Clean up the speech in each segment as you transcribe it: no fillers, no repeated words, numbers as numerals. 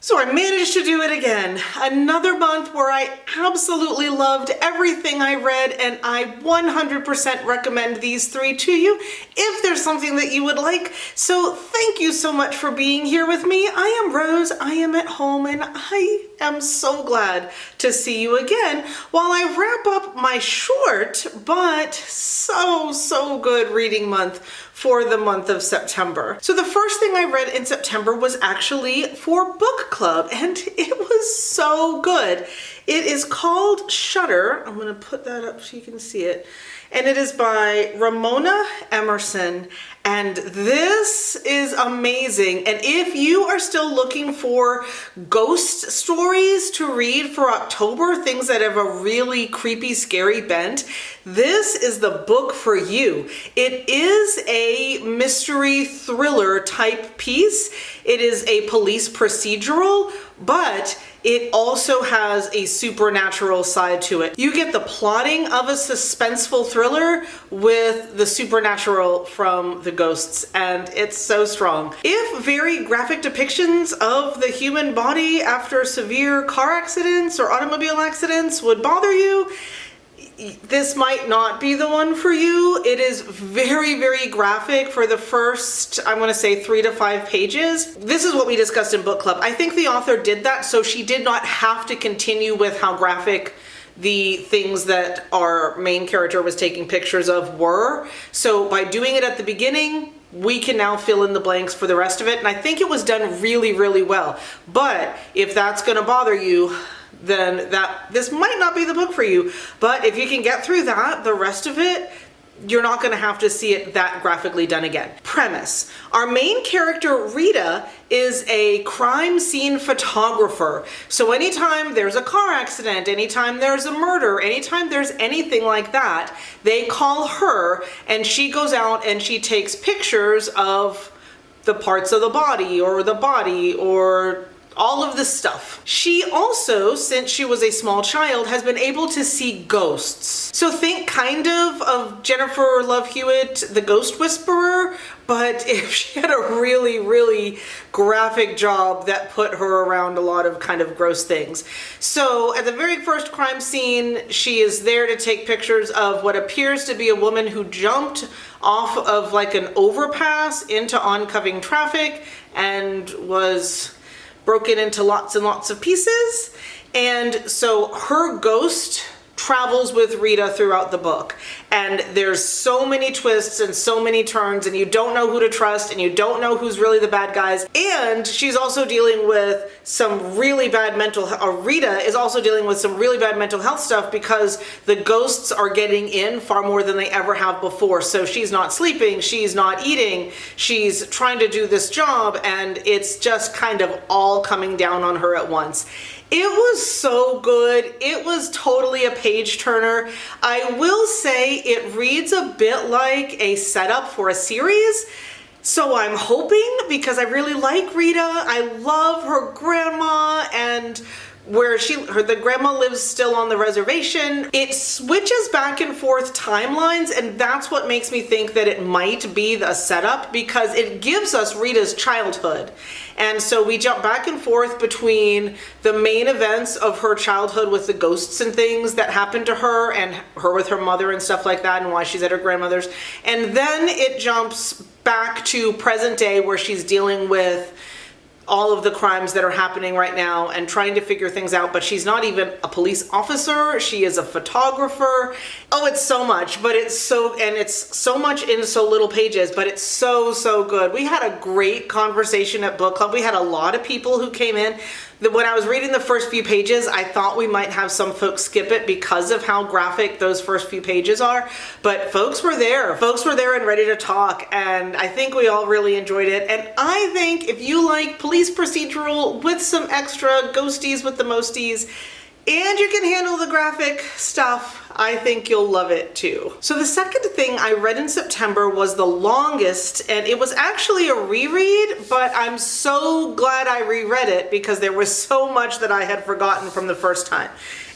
So I managed to do it again. Another month where I absolutely loved everything I read, and I 100% recommend these three to you if there's something that you would like. So thank you so much for being here with me. I am Rose, I am at home, and I am so glad to see you again while I wrap up my short but so good reading month for the month of September. So the first thing I read in September was actually for book club, and it was so good. It is called Shudder. I'm gonna put that up so you can see it. And it is by Ramona Emerson. And this is amazing. And if you are still looking for ghost stories to read for October, things that have a really creepy, scary bent, this is the book for you. It is a mystery thriller type piece. It is a police procedural, but it also has a supernatural side to it. You get the plotting of a suspenseful thriller with the supernatural from the ghosts, and it's so strong. If very graphic depictions of the human body after severe car accidents or automobile accidents would bother you, this might not be the one for you. It is very graphic for the first, I'm gonna say 3 to 5 pages. This is what we discussed in book club. I think the author did that so she did not have to continue with how graphic the things that our main character was taking pictures of were. So by doing it at the beginning, we can now fill in the blanks for the rest of it. And I think it was done really well. But if that's gonna bother you, then this might not be the book for you. But if you can get through that, the rest of it, you're not going to have to see it that graphically done again. Premise. Our main character, Rita, is a crime scene photographer. So anytime there's a car accident, anytime there's a murder, anytime there's anything like that, they call her and she goes out and she takes pictures of the parts of the body or all of this stuff. She also, since she was a small child, has been able to see ghosts. So think kind of Jennifer Love Hewitt, the Ghost Whisperer, but if she had a really graphic job that put her around a lot of kind of gross things. So at the very first crime scene, she is there to take pictures of what appears to be a woman who jumped off of like an overpass into oncoming traffic and was broken into lots and lots of pieces. And so her ghost travels with Rita throughout the book. And there's so many twists and so many turns, and you don't know who to trust and you don't know who's really the bad guys. And she's also dealing with some really bad Rita is also dealing with some really bad mental health stuff because the ghosts are getting in far more than they ever have before. So she's not sleeping, she's not eating, she's trying to do this job, and it's just kind of all coming down on her at once. It was so good. It was totally a page turner. I will say it reads a bit like a setup for a series. So I'm hoping, because I really like Rita, I love her grandma, and where the grandma lives still on the reservation. It switches back and forth timelines, and that's what makes me think that it might be the setup, because it gives us Rita's childhood. And so we jump back and forth between the main events of her childhood with the ghosts and things that happened to her and her with her mother and stuff like that and why she's at her grandmother's. And then it jumps back to present day where she's dealing with all of the crimes that are happening right now and trying to figure things out, but she's not even a police officer, she is a photographer. Oh, it's so much, but it's so much in so little pages, but it's so good. We had a great conversation at book club. We had a lot of people who came in. When I was reading the first few pages, I thought we might have some folks skip it because of how graphic those first few pages are, but folks were there. Folks were there and ready to talk, and I think we all really enjoyed it. And I think if you like police procedural with some extra ghosties with the mosties, and you can handle the graphic stuff, I think you'll love it too. So the second thing I read in September was The Longest, and it was actually a reread, but I'm so glad I reread it because there was so much that I had forgotten from the first time.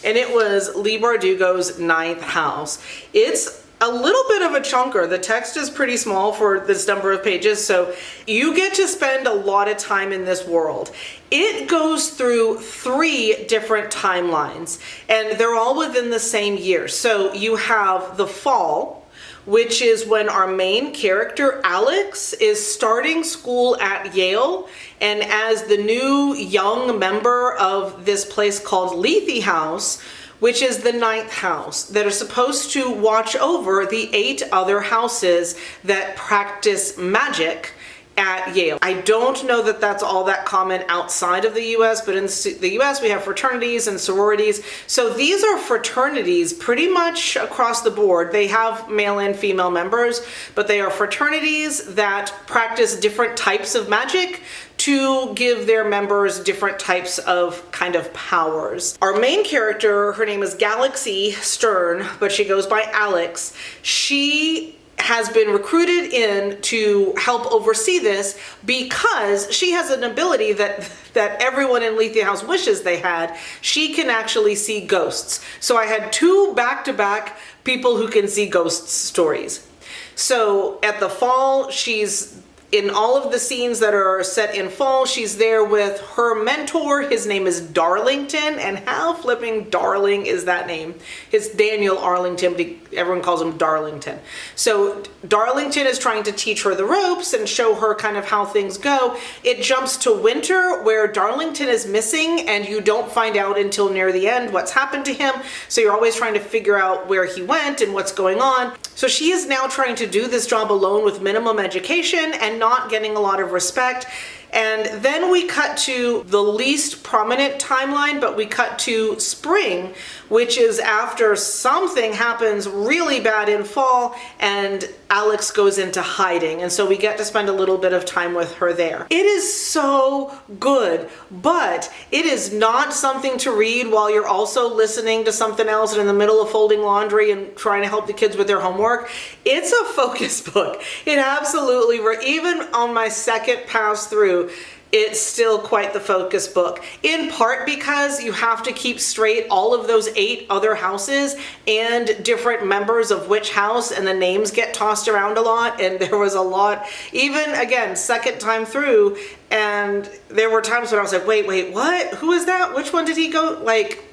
And it was Leigh Bardugo's Ninth House. It's a little bit of a chunker. The text is pretty small for this number of pages, so you get to spend a lot of time in this world. It goes through 3 different timelines, and they're all within the same year. So you have the fall, which is when our main character, Alex, is starting school at Yale, and as the new young member of this place called Leigh House, which is the 9th house, that are supposed to watch over the 8 other houses that practice magic at Yale. I don't know that that's all that common outside of the US, but in the US we have fraternities and sororities. So these are fraternities pretty much across the board. They have male and female members, but they are fraternities that practice different types of magic to give their members different types of kind of powers. Our main character, her name is Galaxy Stern, but she goes by Alex. She has been recruited in to help oversee this because she has an ability that everyone in Leigh House wishes they had. She can actually see ghosts. So I had 2 back-to-back people who can see ghost stories. So at the fall, she's in all of the scenes that are set in fall, she's there with her mentor. His name is Darlington, and how flipping darling is that name? It's Daniel Arlington, but everyone calls him Darlington. So Darlington is trying to teach her the ropes and show her kind of how things go. It jumps to winter where Darlington is missing, and you don't find out until near the end what's happened to him. So you're always trying to figure out where he went and what's going on. So she is now trying to do this job alone with minimum education and not getting a lot of respect. And then we cut to the least prominent timeline, but we cut to spring, which is after something happens really bad in fall and Alex goes into hiding. And so we get to spend a little bit of time with her there. It is so good, but it is not something to read while you're also listening to something else and in the middle of folding laundry and trying to help the kids with their homework. It's a focus book. It absolutely, even on my second pass through, it's still quite the focus book, in part because you have to keep straight all of those 8 other houses and different members of which house, and the names get tossed around a lot, and there was a lot, even again, second time through, and there were times when I was like, wait, what? Who is that? Which one did he go? Like,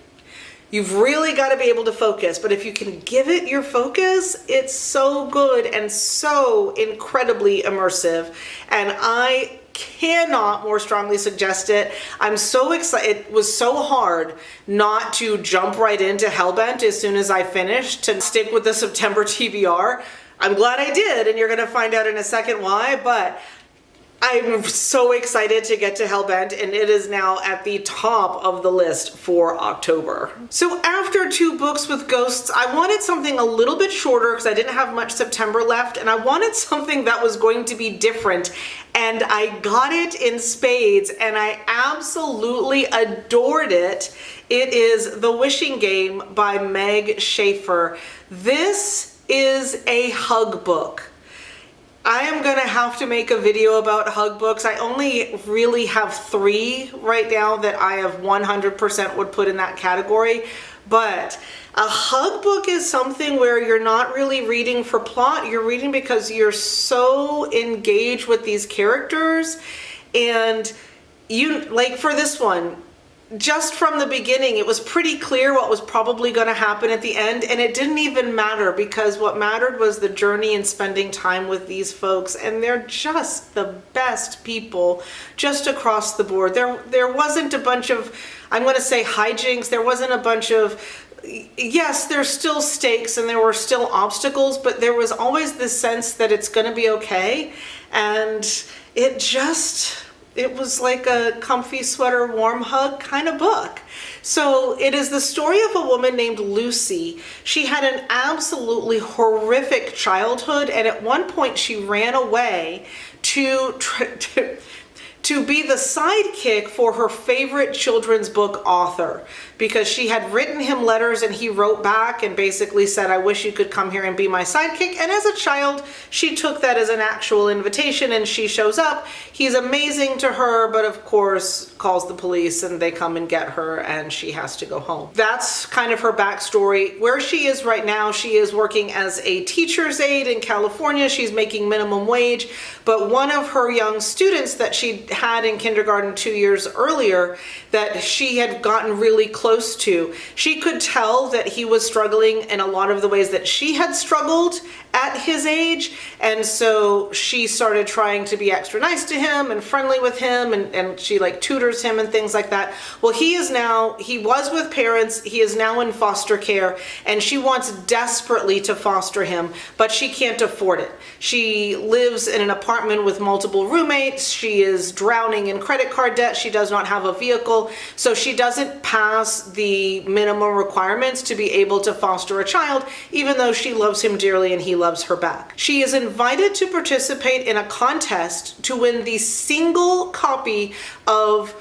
you've really got to be able to focus, but if you can give it your focus, it's so good and so incredibly immersive, and I cannot more strongly suggest it. I'm so excited. It was so hard not to jump right into Hellbent as soon as I finished, to stick with the September TBR. I'm glad I did, and you're going to find out in a second why, but I'm so excited to get to Hellbent, and it is now at the top of the list for October. So after 2 books with ghosts, I wanted something a little bit shorter because I didn't have much September left, and I wanted something that was going to be different, and I got it in spades, and I absolutely adored it. It is The Wishing Game by Meg Shaffer. This is a hug book. I am gonna have to make a video about hug books. I only really have 3 right now that I have 100% would put in that category, but a hug book is something where you're not really reading for plot, you're reading because you're so engaged with these characters, and you, like for this one, just from the beginning, it was pretty clear what was probably going to happen at the end, and it didn't even matter because what mattered was the journey and spending time with these folks, and they're just the best people just across the board. There wasn't a bunch of, I'm going to say hijinks, there wasn't a bunch of, yes, there's still stakes and there were still obstacles, but there was always this sense that it's going to be okay, and it was like a comfy sweater, warm hug kind of book. So it is the story of a woman named Lucy. She had an absolutely horrific childhood, and at one point she ran away to to be the sidekick for her favorite children's book author, because she had written him letters and he wrote back and basically said, I wish you could come here and be my sidekick. And as a child, she took that as an actual invitation and she shows up. He's amazing to her, but of course calls the police and they come and get her and she has to go home. That's kind of her backstory. Where she is right now, she is working as a teacher's aide in California. She's making minimum wage, but one of her young students that she had in kindergarten 2 years earlier that she had gotten really close to, she could tell that he was struggling in a lot of the ways that she had struggled at his age. And so she started trying to be extra nice to him and friendly with him, and she like tutors him and things like that. Well, he was with parents, he is now in foster care, and she wants desperately to foster him, but she can't afford it. She lives in an apartment with multiple roommates. She is drowning in credit card debt. She does not have a vehicle, so she doesn't pass the minimum requirements to be able to foster a child, even though she loves him dearly and he loves her back. She is invited to participate in a contest to win the single copy of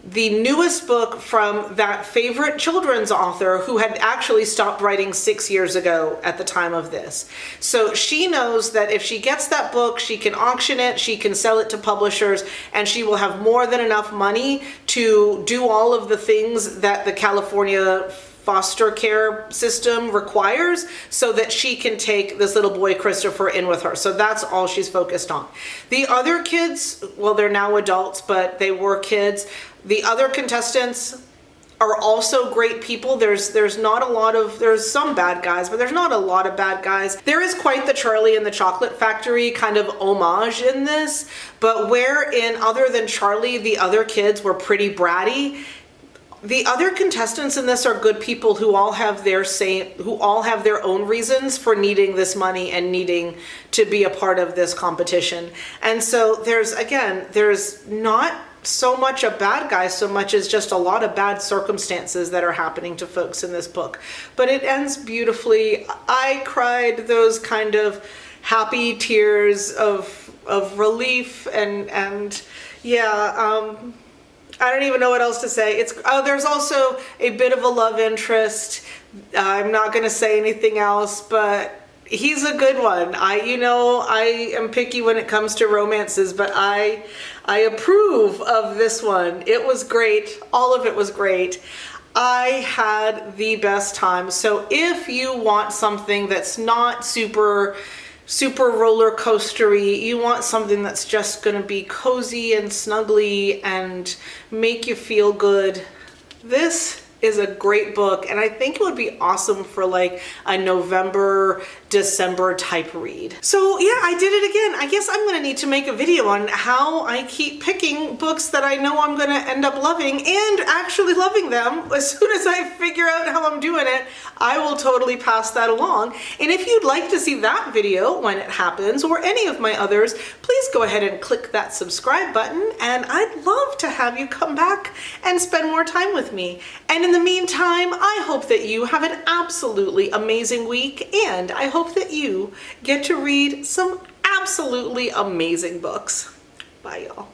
the newest book from that favorite children's author who had actually stopped writing 6 years ago at the time of this. So she knows that if she gets that book, she can auction it, she can sell it to publishers, and she will have more than enough money to do all of the things that the California foster care system requires so that she can take this little boy Christopher in with her. So that's all she's focused on. The other kids, well, they're now adults, but they were kids. The other contestants are also great people. There's some bad guys, but there's not a lot of bad guys. There is quite the Charlie and the Chocolate Factory kind of homage in this, but wherein other than Charlie, the other kids were pretty bratty, the other contestants in this are good people who all have their own reasons for needing this money and needing to be a part of this competition. And so there's not so much a bad guy so much as just a lot of bad circumstances that are happening to folks in this book. But it ends beautifully. I cried those kind of happy tears of relief and yeah, I don't even know what else to say. There's also a bit of a love interest. I'm not going to say anything else, but he's a good one. I am picky when it comes to romances, but I approve of this one. It was great. All of it was great. I had the best time. So if you want something that's not super roller coastery, you want something that's just going to be cozy and snuggly and make you feel good, this is a great book, and I think it would be awesome for like a November, December type read. So yeah, I did it again. I guess I'm gonna need to make a video on how I keep picking books that I know I'm gonna end up loving and actually loving them. As soon as I figure out how I'm doing it, I will totally pass that along. And if you'd like to see that video when it happens, or any of my others, please go ahead and click that subscribe button, and I'd love to have you come back and spend more time with me. And in the meantime, I hope that you have an absolutely amazing week, and I hope that you get to read some absolutely amazing books. Bye, y'all.